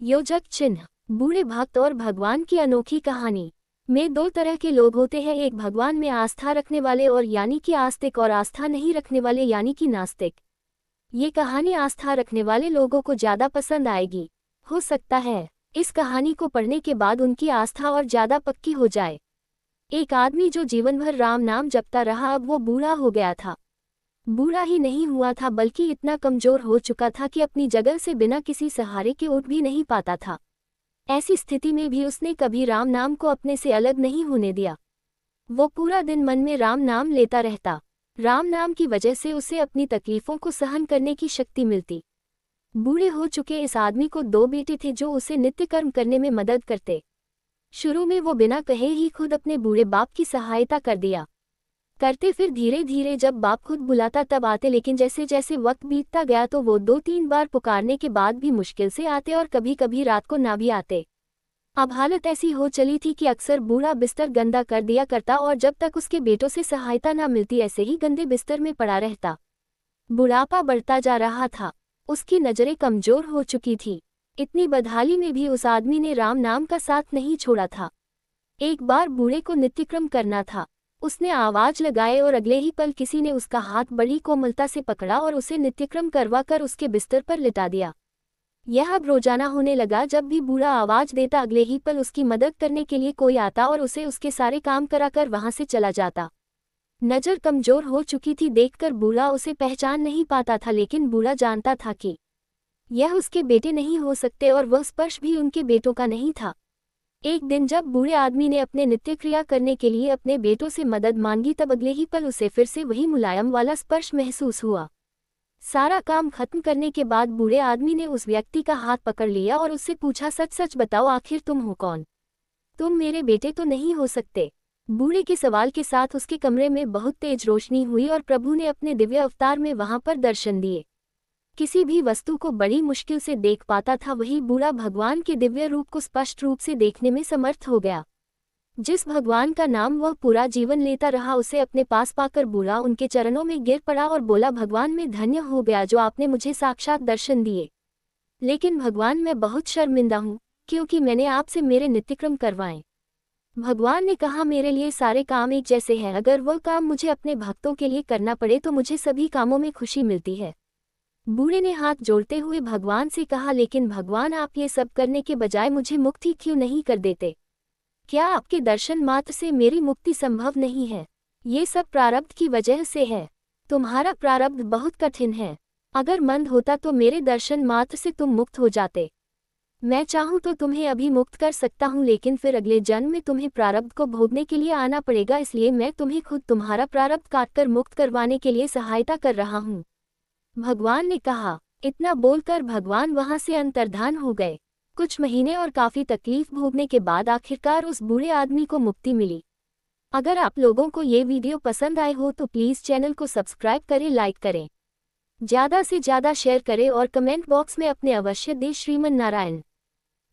योजक चिन्ह। बूढ़े भक्त और भगवान की अनोखी कहानी। में दो तरह के लोग होते हैं, एक भगवान में आस्था रखने वाले और यानी कि आस्तिक, और आस्था नहीं रखने वाले यानी कि नास्तिक। ये कहानी आस्था रखने वाले लोगों को ज्यादा पसंद आएगी। हो सकता है इस कहानी को पढ़ने के बाद उनकी आस्था और ज्यादा पक्की हो जाए। एक आदमी जो जीवन भर राम नाम जपता रहा, अब वो बूढ़ा हो गया था। बूढ़ा ही नहीं हुआ था बल्कि इतना कमजोर हो चुका था कि अपनी जगह से बिना किसी सहारे के उठ भी नहीं पाता था। ऐसी स्थिति में भी उसने कभी राम नाम को अपने से अलग नहीं होने दिया। वो पूरा दिन मन में राम नाम लेता रहता। राम नाम की वजह से उसे अपनी तकलीफों को सहन करने की शक्ति मिलती। बूढ़े हो चुके इस आदमी को दो बेटे थे जो उसे नित्य कर्म करने में मदद करते। शुरू में वो बिना कहे ही खुद अपने बूढ़े बाप की सहायता कर दिया करते, फिर धीरे धीरे जब बाप खुद बुलाता तब आते, लेकिन जैसे जैसे वक्त बीतता गया तो वो 2-3 बार पुकारने के बाद भी मुश्किल से आते और कभी कभी रात को ना भी आते। अब हालत ऐसी हो चली थी कि अक्सर बूढ़ा बिस्तर गंदा कर दिया करता और जब तक उसके बेटों से सहायता ना मिलती ऐसे ही गंदे बिस्तर में पड़ा रहता। बुढ़ापा बढ़ता जा रहा था, उसकी नजरें कमजोर हो चुकी थी। इतनी बदहाली में भी उस आदमी ने राम नाम का साथ नहीं छोड़ा था। एक बार बूढ़े को नित्यक्रम करना था। उसने आवाज लगाए और अगले ही पल किसी ने उसका हाथ बड़ी कोमलता से पकड़ा और उसे नित्यक्रम करवा कर उसके बिस्तर पर लिटा दिया। यह अब रोजाना होने लगा। जब भी बूढ़ा आवाज देता अगले ही पल उसकी मदद करने के लिए कोई आता और उसे उसके सारे काम कराकर वहां से चला जाता। नजर कमजोर हो चुकी थी, देखकर बूढ़ा उसे पहचान नहीं पाता था, लेकिन बूढ़ा जानता था कि यह उसके बेटे नहीं हो सकते और वह स्पर्श भी उनके बेटों का नहीं था। एक दिन जब बूढ़े आदमी ने अपने नित्य क्रिया करने के लिए अपने बेटों से मदद मांगी तब अगले ही पल उसे फिर से वही मुलायम वाला स्पर्श महसूस हुआ। सारा काम खत्म करने के बाद बूढ़े आदमी ने उस व्यक्ति का हाथ पकड़ लिया और उससे पूछा, सच सच बताओ, आखिर तुम हो कौन? तुम मेरे बेटे तो नहीं हो सकते। बूढ़े के सवाल के साथ उसके कमरे में बहुत तेज रोशनी हुई और प्रभु ने अपने दिव्य अवतार में वहां पर दर्शन दिए। किसी भी वस्तु को बड़ी मुश्किल से देख पाता था, वही बूढ़ा भगवान के दिव्य रूप को स्पष्ट रूप से देखने में समर्थ हो गया। जिस भगवान का नाम वह पूरा जीवन लेता रहा, उसे अपने पास पाकर बूढ़ा उनके चरणों में गिर पड़ा और बोला, भगवान मैं धन्य हो गया जो आपने मुझे साक्षात दर्शन दिए। लेकिन भगवान मैं बहुत शर्मिंदा हूँ क्योंकि मैंने आपसे मेरे नित्यक्रम करवाए। भगवान ने कहा, मेरे लिए सारे काम एक जैसे हैं, अगर वह काम मुझे अपने भक्तों के लिए करना पड़े तो मुझे सभी कामों में खुशी मिलती है। बूढ़े ने हाथ जोड़ते हुए भगवान से कहा, लेकिन भगवान आप ये सब करने के बजाय मुझे मुक्ति क्यों नहीं कर देते? क्या आपके दर्शन मात्र से मेरी मुक्ति संभव नहीं है? ये सब प्रारब्ध की वजह से है। तुम्हारा प्रारब्ध बहुत कठिन है। अगर मंद होता तो मेरे दर्शन मात्र से तुम मुक्त हो जाते। मैं चाहूँ तो तुम्हें अभी मुक्त कर सकता हूँ, लेकिन फिर अगले जन्म में तुम्हें प्रारब्ध को भोगने के लिए आना पड़ेगा, इसलिए मैं तुम्हें खुद तुम्हारा प्रारब्ध काटकर मुक्त करवाने के लिए सहायता कर रहा हूँ। भगवान ने कहा। इतना बोलकर भगवान वहां से अंतर्धान हो गए। कुछ महीने और काफी तकलीफ भोगने के बाद आखिरकार उस बूढ़े आदमी को मुक्ति मिली। अगर आप लोगों को ये वीडियो पसंद आए हो तो प्लीज चैनल को सब्सक्राइब करें, लाइक करें, ज्यादा से ज्यादा शेयर करें और कमेंट बॉक्स में अपने अवश्य दें। श्रीमन नारायण।